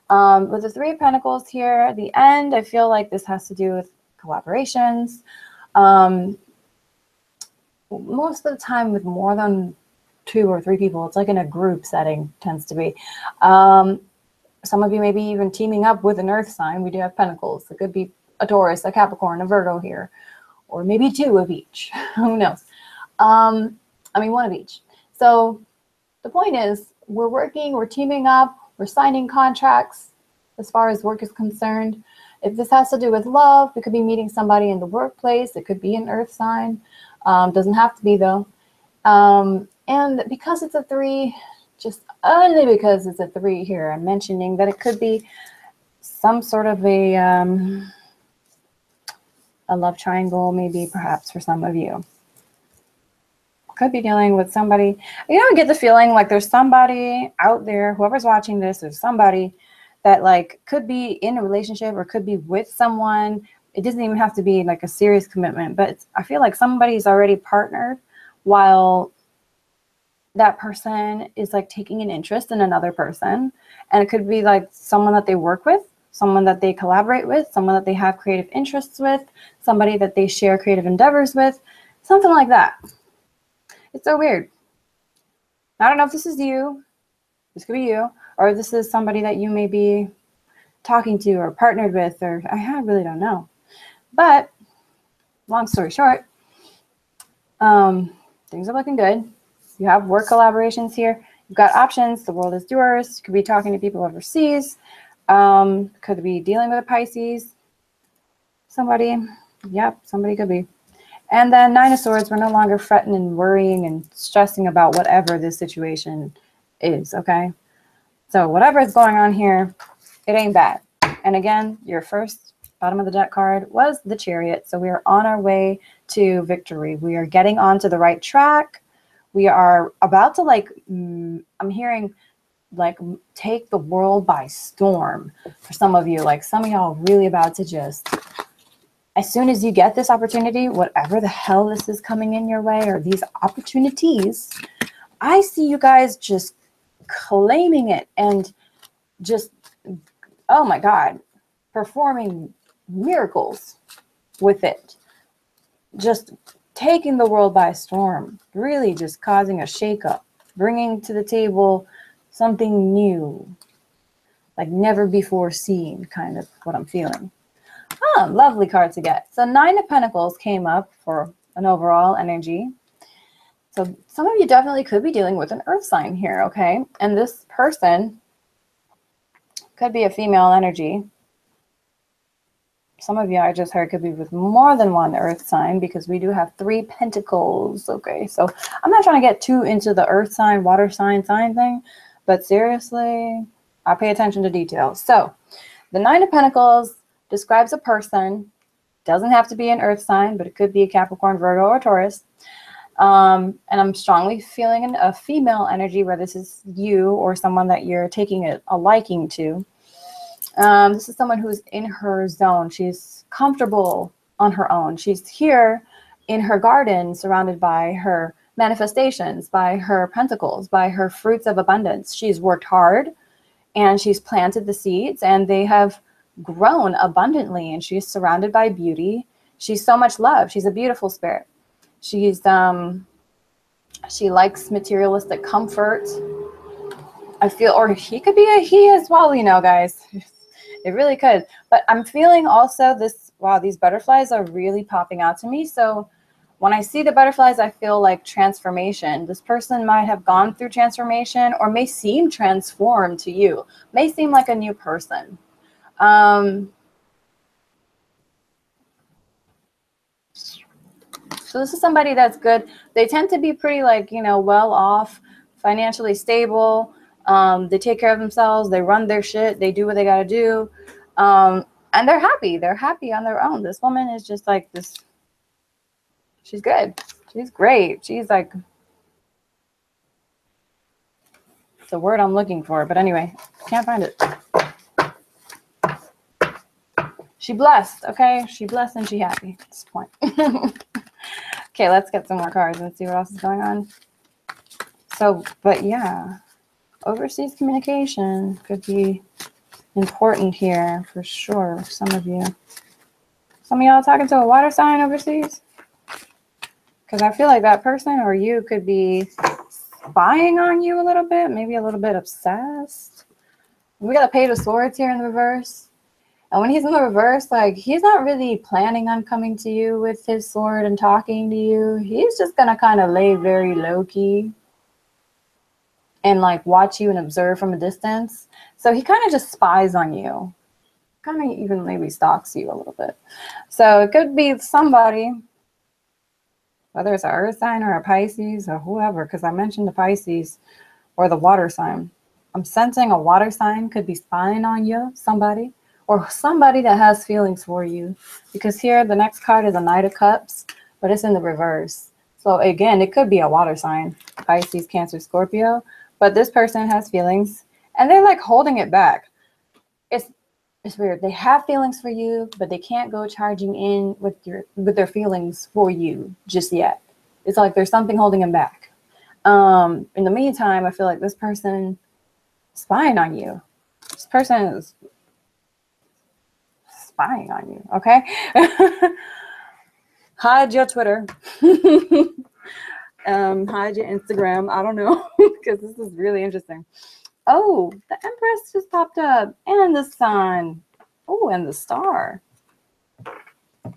With the Three of Pentacles here at the end, I feel like this has to do with collaborations. Most of the time with more than 2 or 3 people, it's like in a group setting, tends to be. Some of you may be even teaming up with an earth sign. We do have Pentacles. It could be a Taurus, a Capricorn, a Virgo here, or maybe 2 of each. Who knows? I mean, 1 of each. So the point is we're working, we're teaming up, we're signing contracts as far as work is concerned. If this has to do with love, we could be meeting somebody in the workplace. It could be an earth sign. Doesn't have to be though. And because it's a 3, just only because it's a 3 here, I'm mentioning that it could be some sort of a love triangle, maybe perhaps for some of you. Could be dealing with somebody. You know, I get the feeling like there's somebody out there, whoever's watching this, there's somebody that like could be in a relationship or could be with someone. It doesn't even have to be like a serious commitment, but I feel like somebody's already partnered while that person is like taking an interest in another person. And it could be like someone that they work with, someone that they collaborate with, someone that they have creative interests with, somebody that they share creative endeavors with, something like that. It's so weird. I don't know if this is you, this could be you, or this is somebody that you may be talking to or partnered with, or I really don't know. But long story short, things are looking good. You have work collaborations here. You've got options. The world is yours. You could be talking to people overseas. Could be dealing with a Pisces. Somebody, yep, somebody could be. And then 9 of Swords, we're no longer fretting and worrying and stressing about whatever this situation is, okay? So whatever is going on here, it ain't bad. And again, your first bottom of the deck card was the Chariot. So we are on our way to victory. We are getting onto the right track. We are about to like, I'm hearing like take the world by storm for some of you. Like some of y'all really about to just, as soon as you get this opportunity, whatever the hell this is coming in your way or these opportunities, I see you guys just claiming it and just, oh my God, performing miracles with it. Just taking the world by storm, really just causing a shakeup, bringing to the table something new, like never before seen, kind of what I'm feeling. Oh, lovely card to get. So 9 of Pentacles came up for an overall energy. So some of you definitely could be dealing with an earth sign here, okay? And this person could be a female energy. Some of you, I just heard, could be with more than one earth sign because we do have 3 pentacles, okay? So I'm not trying to get too into the earth sign, water sign thing, but seriously, I pay attention to details. So the 9 of Pentacles describes a person, doesn't have to be an earth sign, but it could be a Capricorn, Virgo, or Taurus. And I'm strongly feeling a female energy where this is you or someone that you're taking a liking to. This is someone who's in her zone. She's comfortable on her own. She's here in her garden, surrounded by her manifestations, by her pentacles, by her fruits of abundance. She's worked hard and she's planted the seeds and they have grown abundantly, and she's surrounded by beauty. She's so much love. She's a beautiful spirit. She's she likes materialistic comfort. I feel, or he could be a he as well, you know, guys. It really could. But I'm feeling also this, wow, these butterflies are really popping out to me. So when I see the butterflies, I feel like transformation. This person might have gone through transformation or may seem transformed to you, may seem like a new person. So this is somebody that's good. They tend to be pretty, like, you know, well off, financially stable. They take care of themselves. They run their shit. They do what they got to do. And they're happy. They're happy on their own. This woman is just like this. She's good. She's great. She's like, it's a word I'm looking for. But anyway, can't find it. She blessed. Okay. She blessed and she happy at this point. Okay, let's get some more cards and see what else is going on. So, but yeah, overseas communication could be important here for sure. Some of you. Some of y'all talking to a water sign overseas? Because I feel like that person or you could be spying on you a little bit, maybe a little bit obsessed. We got a Page of Swords here in the reverse. And when he's in the reverse, like, he's not really planning on coming to you with his sword and talking to you. He's just going to kind of lay very low-key and, like, watch you and observe from a distance. So he kind of just spies on you. Kind of even maybe stalks you a little bit. So it could be somebody, whether it's an earth sign or a Pisces or whoever, because I mentioned the Pisces or the water sign. I'm sensing a water sign could be spying on you, somebody. Or somebody that has feelings for you. Because here, the next card is a Knight of Cups, but it's in the reverse. So again, it could be a water sign, Pisces, Cancer, Scorpio. But this person has feelings, and they're like holding it back. It's weird. They have feelings for you, but they can't go charging in with their feelings for you just yet. It's like there's something holding them back. In the meantime, I feel like this person is spying on you. This person is spying on you, okay? Hide your Twitter. Hide your Instagram. I don't know, because this is really interesting. Oh, the Empress just popped up, and the Sun. Oh, and the Star.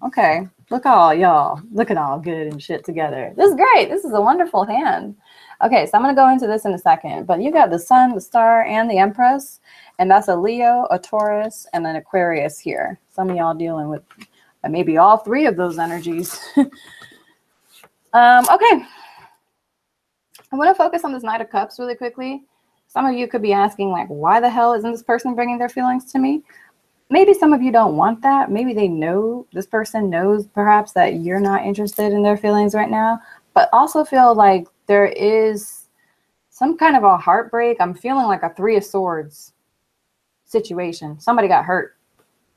Okay, look all y'all. Look at all good and shit together. This is great. This is a wonderful hand. Okay, so I'm going to go into this in a second. But you got the Sun, the Star, and the Empress. And that's a Leo, a Taurus, and an Aquarius here. Some of y'all dealing with maybe all three of those energies. Okay. I want to focus on this Knight of Cups really quickly. Some of you could be asking, like, why the hell isn't this person bringing their feelings to me? Maybe some of you don't want that. Maybe they know, this person knows perhaps that you're not interested in their feelings right now, but also feel like there is some kind of a heartbreak. I'm feeling like a Three of Swords situation. Somebody got hurt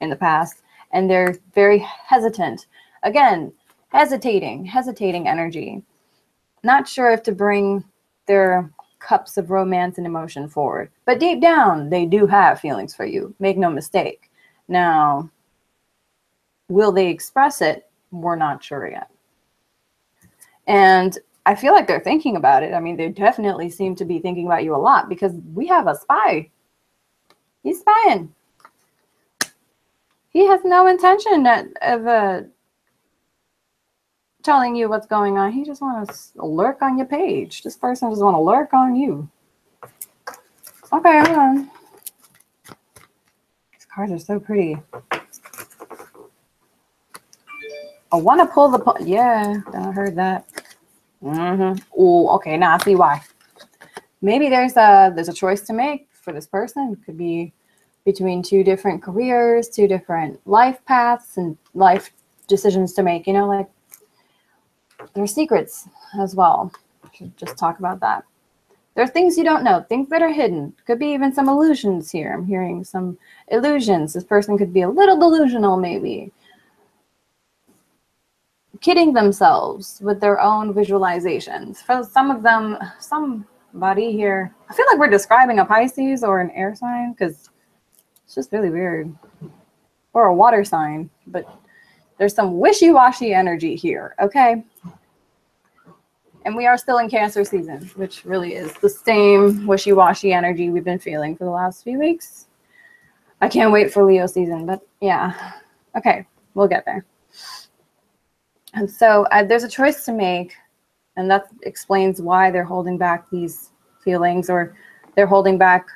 in the past and they're very hesitant. Again, hesitating energy. Not sure if to bring their cups of romance and emotion forward. But deep down, they do have feelings for you. Make no mistake. Now, will they express it? We're not sure yet. And I feel like they're thinking about it. I mean, they definitely seem to be thinking about you a lot because we have a spy. He's spying. He has no intention of telling you what's going on. He just wants to lurk on your page. This person just want to lurk on you. Okay, hold on. These cards are so pretty. I want to pull the... Yeah, I heard that. Oh, okay, now I see why. Maybe there's a choice to make for this person. It could be between two different careers, two different life paths, and life decisions to make. You know, like, there's secrets as well. Should just talk about that. There are things you don't know, things that are hidden. Could be even some illusions here. I'm hearing some illusions. This person could be a little delusional, maybe. kidding themselves with their own visualizations. For some of them, somebody here, I feel like we're describing a Pisces or an air sign because it's just really weird. Or a water sign, but there's some wishy-washy energy here, okay? And we are still in Cancer season, which really is the same wishy-washy energy we've been feeling for the last few weeks. I can't wait for Leo season, but yeah. Okay, we'll get there. And so there's a choice to make, and that explains why they're holding back these feelings, or they're holding back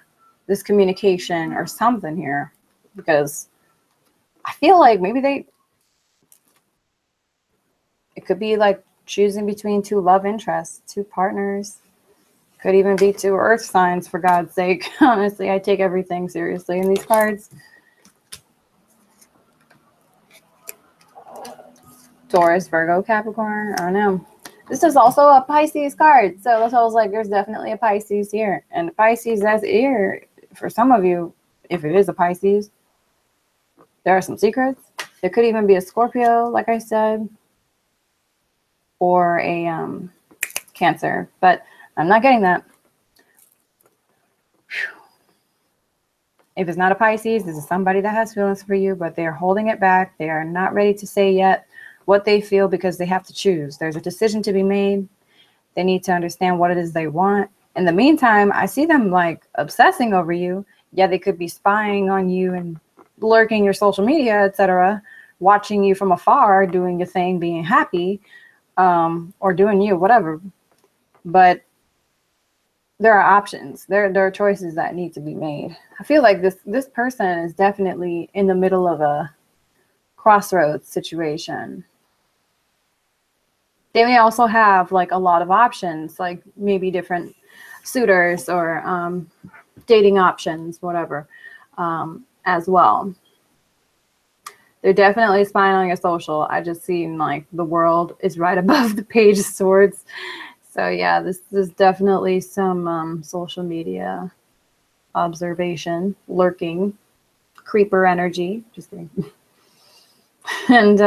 this communication or something here, because I feel like maybe it could be like choosing between two love interests, two partners. Could even be two earth signs, for God's sake. Honestly, I take everything seriously in these cards. Taurus, Virgo, Capricorn, I don't know. This is also a Pisces card. So that's why I was like, there's definitely a Pisces here. And Pisces as here, for some of you, if it is a Pisces, there are some secrets. There could even be a Scorpio, like I said, or a Cancer. But I'm not getting that. If it's not a Pisces, this is somebody that has feelings for you, but they're holding it back. They are not ready to say yet what they feel because they have to choose. There's a decision to be made. They need to understand what it is they want. In the meantime, I see them like obsessing over you. Yeah, they could be spying on you and lurking your social media, etc., watching you from afar, doing your thing, being happy, or doing you, whatever. But there are options. There are choices that need to be made. I feel like this person is definitely in the middle of a crossroads situation. They may also have like a lot of options, like maybe different suitors or dating options, whatever, as well. They're definitely spying on your social. I just seen like the world is right above the Page of Swords. So yeah, this is definitely some social media observation, lurking, creeper energy. Just kidding. And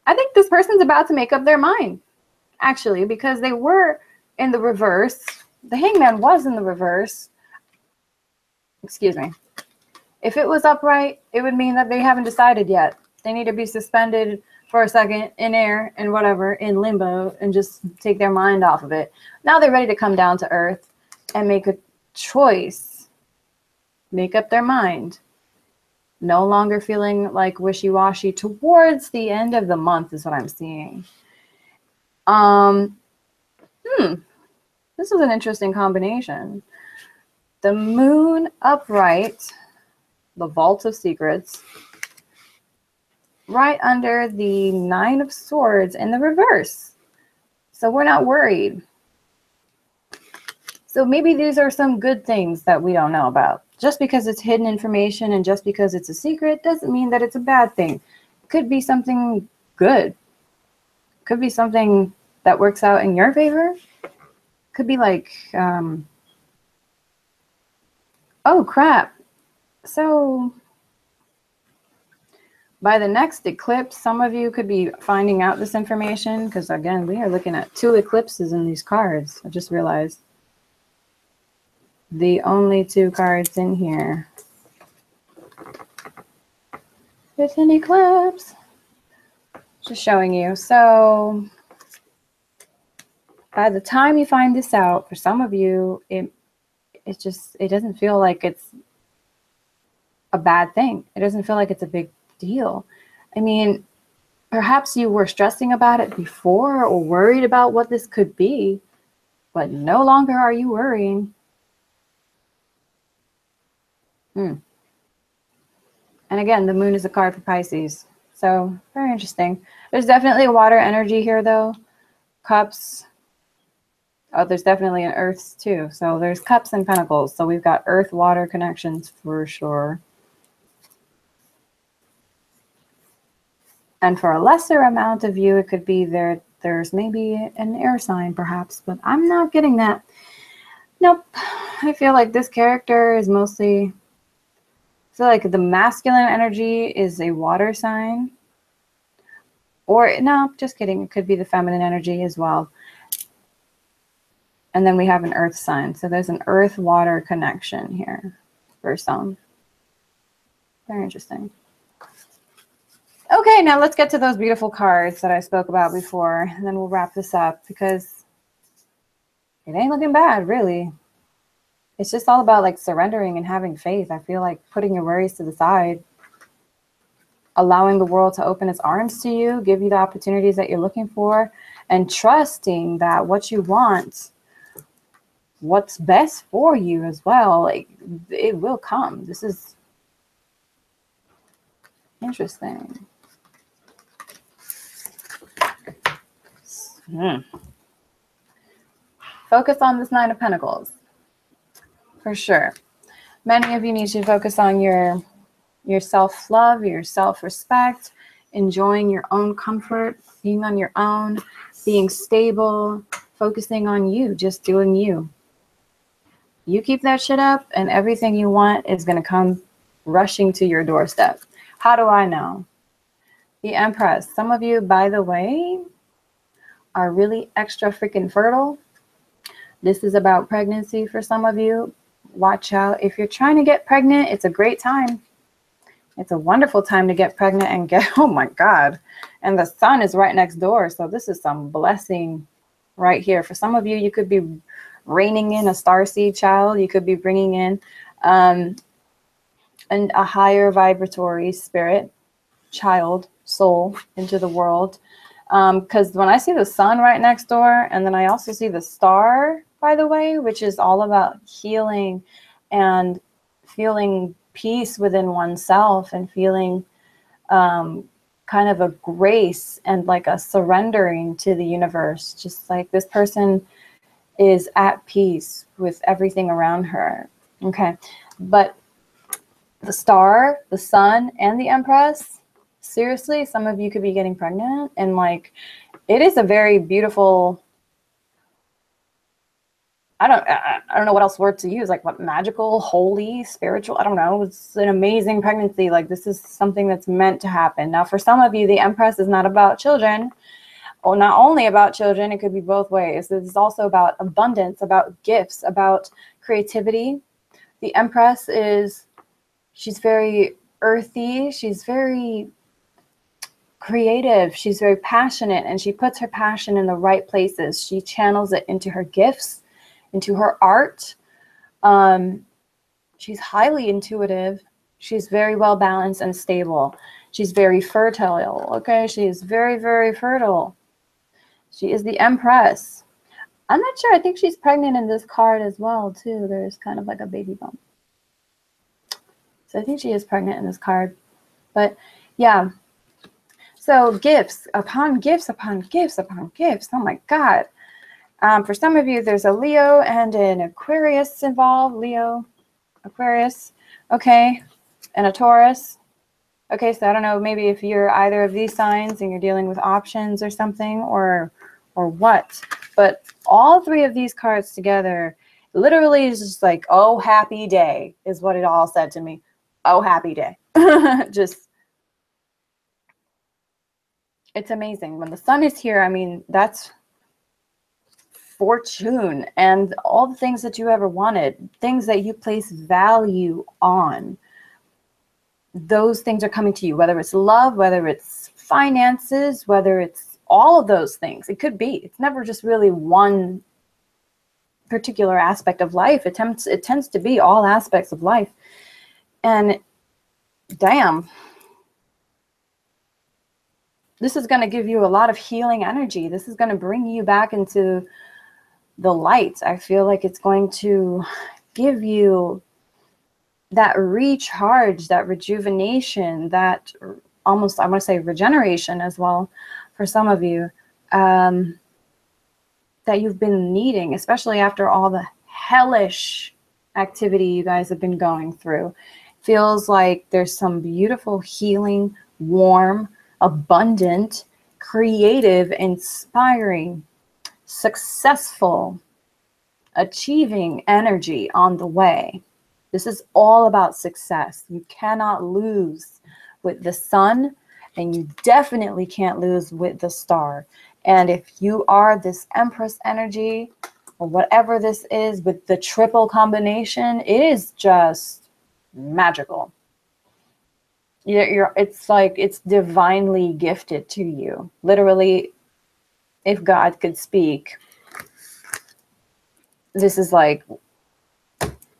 I think this person's about to make up their mind, actually, because they were in the reverse. The Hangman was in the reverse. Excuse me. If it was upright, it would mean that they haven't decided yet. They need to be suspended for a second in air and whatever, in limbo, and just take their mind off of it. Now they're ready to come down to earth and make a choice. Make up their mind. No longer feeling like wishy-washy towards the end of the month is what I'm seeing. This is an interesting combination. The Moon upright, the Vault of Secrets, right under the Nine of Swords in the reverse. So we're not worried. So maybe these are some good things that we don't know about. Just because it's hidden information and just because it's a secret doesn't mean that it's a bad thing. It could be something good. It could be something that works out in your favor. It could be like, oh crap. So by the next eclipse, some of you could be finding out this information, because again, we are looking at 2 eclipses in these cards. I just realized the only 2 cards in here with an eclipse. Just showing you. So by the time you find this out, for some of you, it doesn't feel like it's a bad thing. It doesn't feel like it's a big deal. I mean, perhaps you were stressing about it before or worried about what this could be, but no longer are you worrying. And again, the Moon is a card for Pisces. So very interesting. There's definitely a water energy here though. Cups. Oh, there's definitely an Earth too. So there's Cups and Pentacles. So we've got Earth, water connections for sure. And for a lesser amount of you, it could be there's maybe an air sign perhaps, but I'm not getting that. Nope. I feel like this character is mostly, I feel like the masculine energy is a water sign, Or no, just kidding. It could be the feminine energy as well. And then we have an earth sign. So there's an earth-water connection here for some. Very interesting. Okay, now let's get to those beautiful cards that I spoke about before, and then we'll wrap this up because it ain't looking bad, really. It's just all about like surrendering and having faith. I feel like putting your worries to the side, allowing the world to open its arms to you, give you the opportunities that you're looking for, and trusting that what you want, what's best for you as well, like it will come. This is interesting. Focus on this Nine of Pentacles, for sure. Many of you need to focus on your self-love, your self-respect, enjoying your own comfort, being on your own, being stable, focusing on you, just doing you. You keep that shit up and everything you want is going to come rushing to your doorstep. How do I know? The Empress. Some of you, by the way, are really extra freaking fertile. This is about pregnancy for some of you. Watch out. If you're trying to get pregnant, it's a great time. It's a wonderful time to get pregnant and get, oh my God. And the sun is right next door. So this is some blessing right here. For some of you, you could be reining in a starseed child. You could be bringing in a higher vibratory spirit, child, soul into the world. Because when I see the sun right next door, and then I also see the star, by the way, which is all about healing and feeling peace within oneself and feeling kind of a grace and like a surrendering to the universe. Just like this person is at peace with everything around her. Okay. But the star, the sun, and the Empress, seriously, some of you could be getting pregnant, and like it is a very beautiful, I don't know what else word to use, like what, magical, holy, spiritual, I don't know. It's an amazing pregnancy. Like this is something that's meant to happen. Now, for some of you, the Empress is not about children, or not only about children, it could be both ways. It's also about abundance, about gifts, about creativity. The Empress is, she's very earthy. She's very creative. She's very passionate, and she puts her passion in the right places. She channels it into her gifts, into her art. She's highly intuitive. She's very well balanced and stable. She's very fertile. Okay, she is very, very fertile. She is the Empress. I'm not sure. I think she's pregnant in this card as well, too. There's kind of like a baby bump. So I think she is pregnant in this card. But yeah. So gifts upon gifts upon gifts upon gifts. Oh my God. For some of you, there's a Leo and an Aquarius involved. Leo, Aquarius. Okay. And a Taurus. Okay, so I don't know, maybe if you're either of these signs and you're dealing with options or something, or what. But all three of these cards together literally is just like, oh, happy day is what it all said to me. Oh, happy day. Just, it's amazing. When the sun is here, I mean, that's fortune and all the things that you ever wanted, things that you place value on. Those things are coming to you, whether it's love, whether it's finances, whether it's all of those things. It could be. It's never just really one particular aspect of life. It tends to be all aspects of life. And damn, this is going to give you a lot of healing energy. This is going to bring you back into the light. I feel like it's going to give you that recharge, that rejuvenation, that almost, I want to say regeneration as well for some of you, that you've been needing, especially after all the hellish activity you guys have been going through. Feels like there's some beautiful, healing, warm, abundant, creative, inspiring, successful, achieving energy on the way. This is all about success. You cannot lose with the sun and you definitely can't lose with the Star. And if you are this Empress energy, or whatever this is with the triple combination, it is just magical. It's like it's divinely gifted to you. Literally, if God could speak, this is like,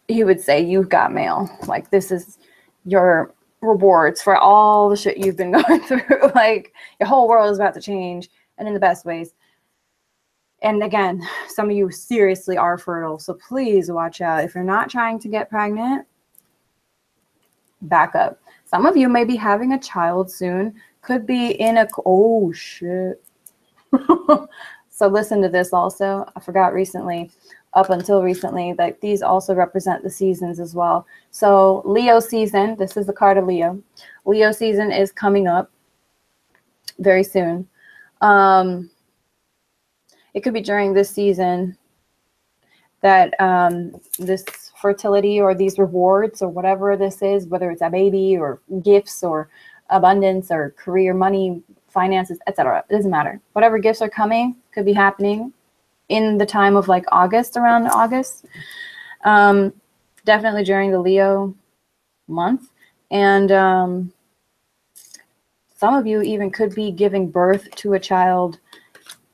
he would say, you've got mail. Like, this is your rewards for all the shit you've been going through. Like, your whole world is about to change, and in the best ways. And again, some of you seriously are fertile, so please watch out. If you're not trying to get pregnant, back up. Some of you may be having a child soon, could be in a, oh shit. So listen to this also. I forgot recently, up until recently, that these also represent the seasons as well. So Leo season, this is the card of Leo. Leo season is coming up very soon. It could be during this season that this fertility or these rewards or whatever this is, whether it's a baby or gifts or abundance or career, money, finances, etc. It doesn't matter. Whatever gifts are coming could be happening in the time of like August, around August. Definitely during the Leo month. And some of you even could be giving birth to a child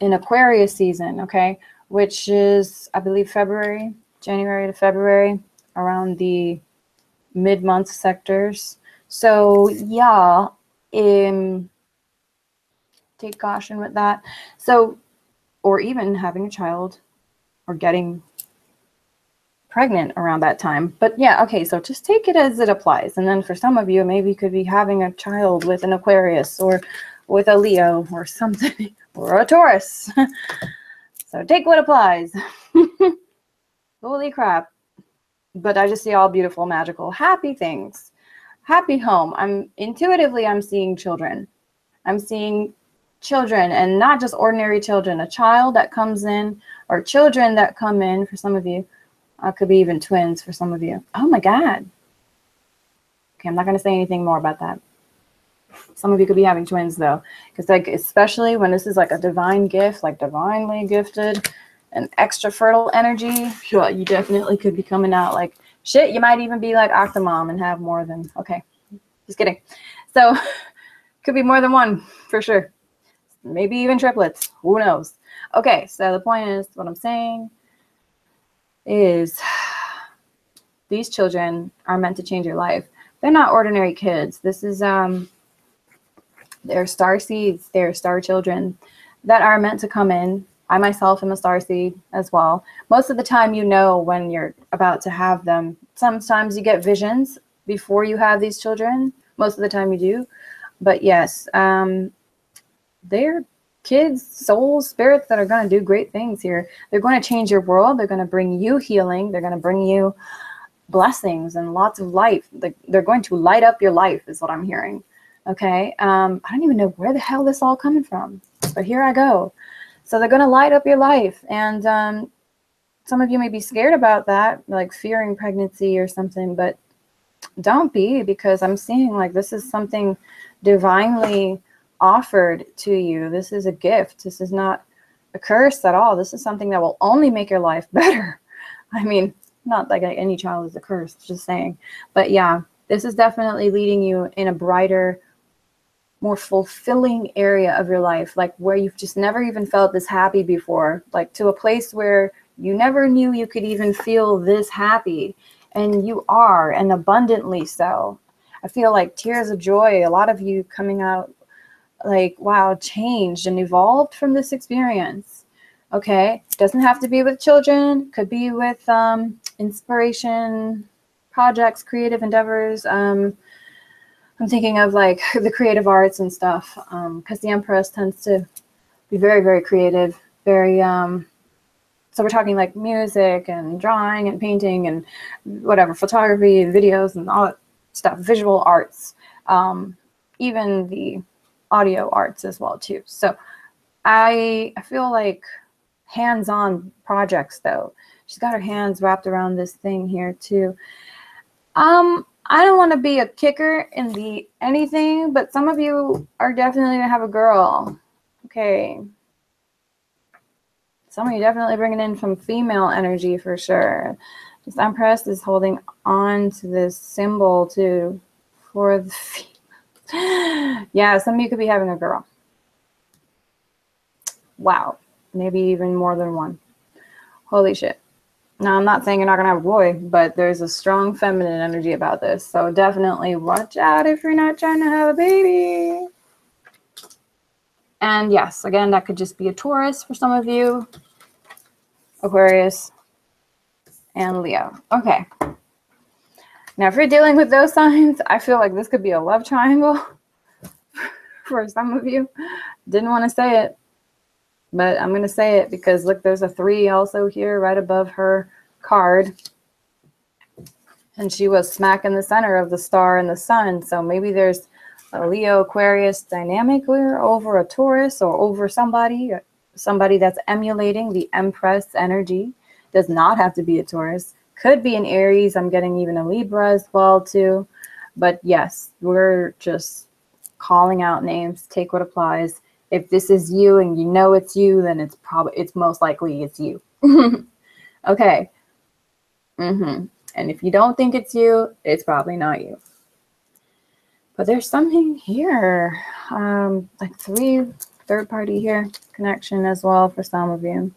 in Aquarius season, okay, which is, I believe, February, January to February, around the mid-month sectors. So yeah, take caution with that. So, or even having a child or getting pregnant around that time. But yeah, okay, so just take it as it applies. And then for some of you, maybe you could be having a child with an Aquarius or with a Leo or something, or a Taurus. So take what applies. Holy crap. But I just see all beautiful, magical, happy things. Happy home. I'm seeing children. I'm seeing children, and not just ordinary children. A child that comes in, or children that come in for some of you. Could be even twins for some of you. Oh my God. Okay, I'm not going to say anything more about that. Some of you could be having twins though, because like, especially when this is like a divine gift, like divinely gifted and extra fertile energy, sure, you definitely could be coming out like shit. You might even be like Octomom and have more than, okay, just kidding. So could be more than one for sure. Maybe even triplets, who knows? Okay, so the point is, what I'm saying is these children are meant to change your life. They're not ordinary kids. This is they're star seeds, they're star children that are meant to come in. I myself am a star seed as well. Most of the time, you know when you're about to have them. Sometimes you get visions before you have these children. Most of the time you do. But yes, they're kids, souls, spirits that are going to do great things here. They're going to change your world. They're going to bring you healing. They're going to bring you blessings and lots of life. They're going to light up your life is what I'm hearing. Okay. I don't even know where the hell this all coming from, but here I go. So they're going to light up your life. And some of you may be scared about that, like fearing pregnancy or something, but don't be, because I'm seeing like this is something divinely offered to you. This is a gift. This is not a curse at all. This is something that will only make your life better. I mean, not like any child is a curse, just saying. But yeah, this is definitely leading you in a brighter, more fulfilling area of your life, like where you've just never even felt this happy before, like to a place where you never knew you could even feel this happy, and you are, and abundantly so. I feel like tears of joy, a lot of you coming out like, wow, changed and evolved from this experience. Okay, doesn't have to be with children, could be with inspiration, projects, creative endeavors. I'm thinking of like the creative arts and stuff, because the Empress tends to be very, very creative, very, so we're talking like music and drawing and painting and whatever, photography and videos and all that stuff, visual arts, even the audio arts as well too. So I feel like hands-on projects though. She's got her hands wrapped around this thing here too. I don't want to be a kicker in the anything, but some of you are definitely going to have a girl. Okay. Some of you definitely bringing in some female energy for sure. This Empress is holding on to this symbol too for the yeah, some of you could be having a girl. Wow. Maybe even more than one. Holy shit. Now, I'm not saying you're not going to have a boy, but there's a strong feminine energy about this. So definitely watch out if you're not trying to have a baby. And yes, again, that could just be a Taurus for some of you. Aquarius and Leo. Okay. Now, if you're dealing with those signs, I feel like this could be a love triangle for some of you. Didn't want to say it, but I'm going to say it because look, there's a 3 also here right above her card. And she was smack in the center of the star and the sun. So maybe there's a Leo Aquarius dynamic here over a Taurus or over somebody that's emulating the Empress energy. Does not have to be a Taurus. Could be an Aries. I'm getting even a Libra as well too. But yes, we're just calling out names. Take what applies. If this is you and you know it's you, then it's most likely it's you. Okay. And if you don't think it's you, it's probably not you. But there's something here, like 3 third-party here connection as well for some of you.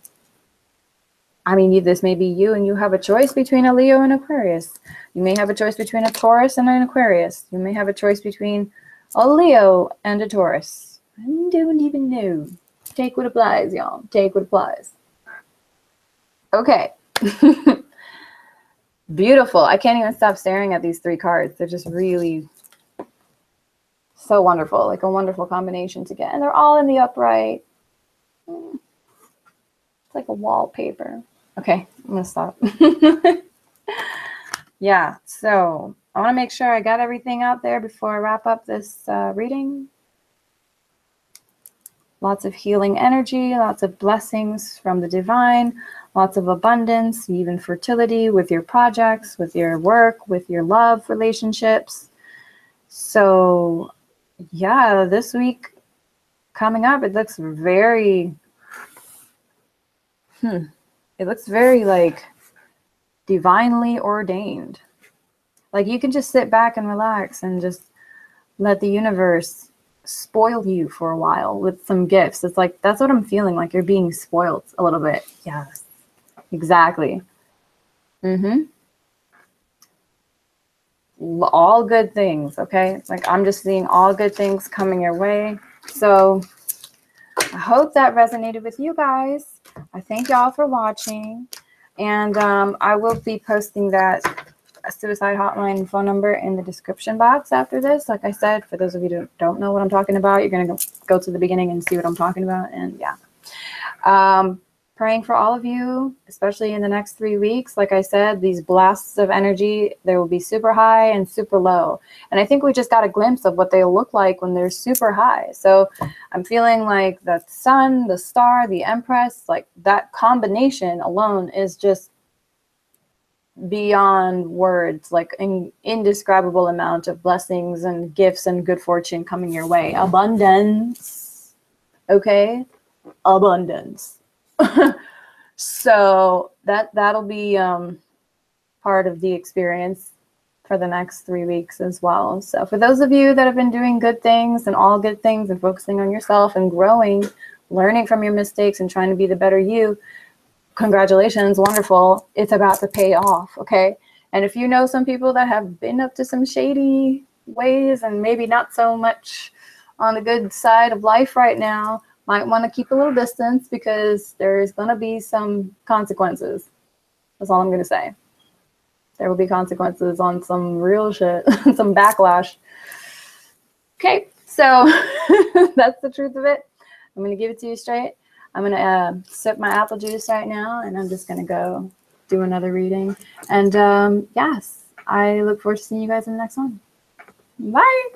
I mean, this may be you and you have a choice between a Leo and Aquarius. You may have a choice between a Taurus and an Aquarius. You may have a choice between a Leo and a Taurus. I don't even know. Take what applies, y'all. Take what applies. Okay. Beautiful. I can't even stop staring at these 3 cards. They're just really so wonderful. Like a wonderful combination to get. And they're all in the upright. It's like a wallpaper. Okay, I'm going to stop. Yeah, so I want to make sure I got everything out there before I wrap up this reading. Lots of healing energy, lots of blessings from the divine, lots of abundance, even fertility with your projects, with your work, with your love relationships. So yeah, this week coming up, it looks very, it looks very like divinely ordained. Like you can just sit back and relax and just let the universe spoil you for a while with some gifts. It's like, that's what I'm feeling, like you're being spoiled a little bit. Yes, exactly. All good things, okay? Like I'm just seeing all good things coming your way. So I hope that resonated with you guys. I thank y'all for watching. And I will be posting that suicide hotline phone number in the description box after this. Like I said, for those of you who don't know what I'm talking about, you're going to go to the beginning and see what I'm talking about. And yeah, praying for all of you, especially in the next 3 weeks. Like I said, these blasts of energy, there will be super high and super low. And I think we just got a glimpse of what they look like when they're super high. So I'm feeling like the sun, the star, the Empress, like that combination alone is just beyond words, like an indescribable amount of blessings and gifts and good fortune coming your way. Abundance. Okay? Abundance. So that'll be part of the experience for the next 3 weeks as well. So for those of you that have been doing good things and all good things and focusing on yourself and growing, learning from your mistakes and trying to be the better you, congratulations, wonderful. It's about to pay off, okay? And if you know some people that have been up to some shady ways and maybe not so much on the good side of life right now, might want to keep a little distance because there's going to be some consequences. That's all I'm going to say. There will be consequences on some real shit, some backlash. Okay, so that's the truth of it. I'm going to give it to you straight. I'm going to sip my apple juice right now, and I'm just going to go do another reading. And yes, I look forward to seeing you guys in the next one. Bye.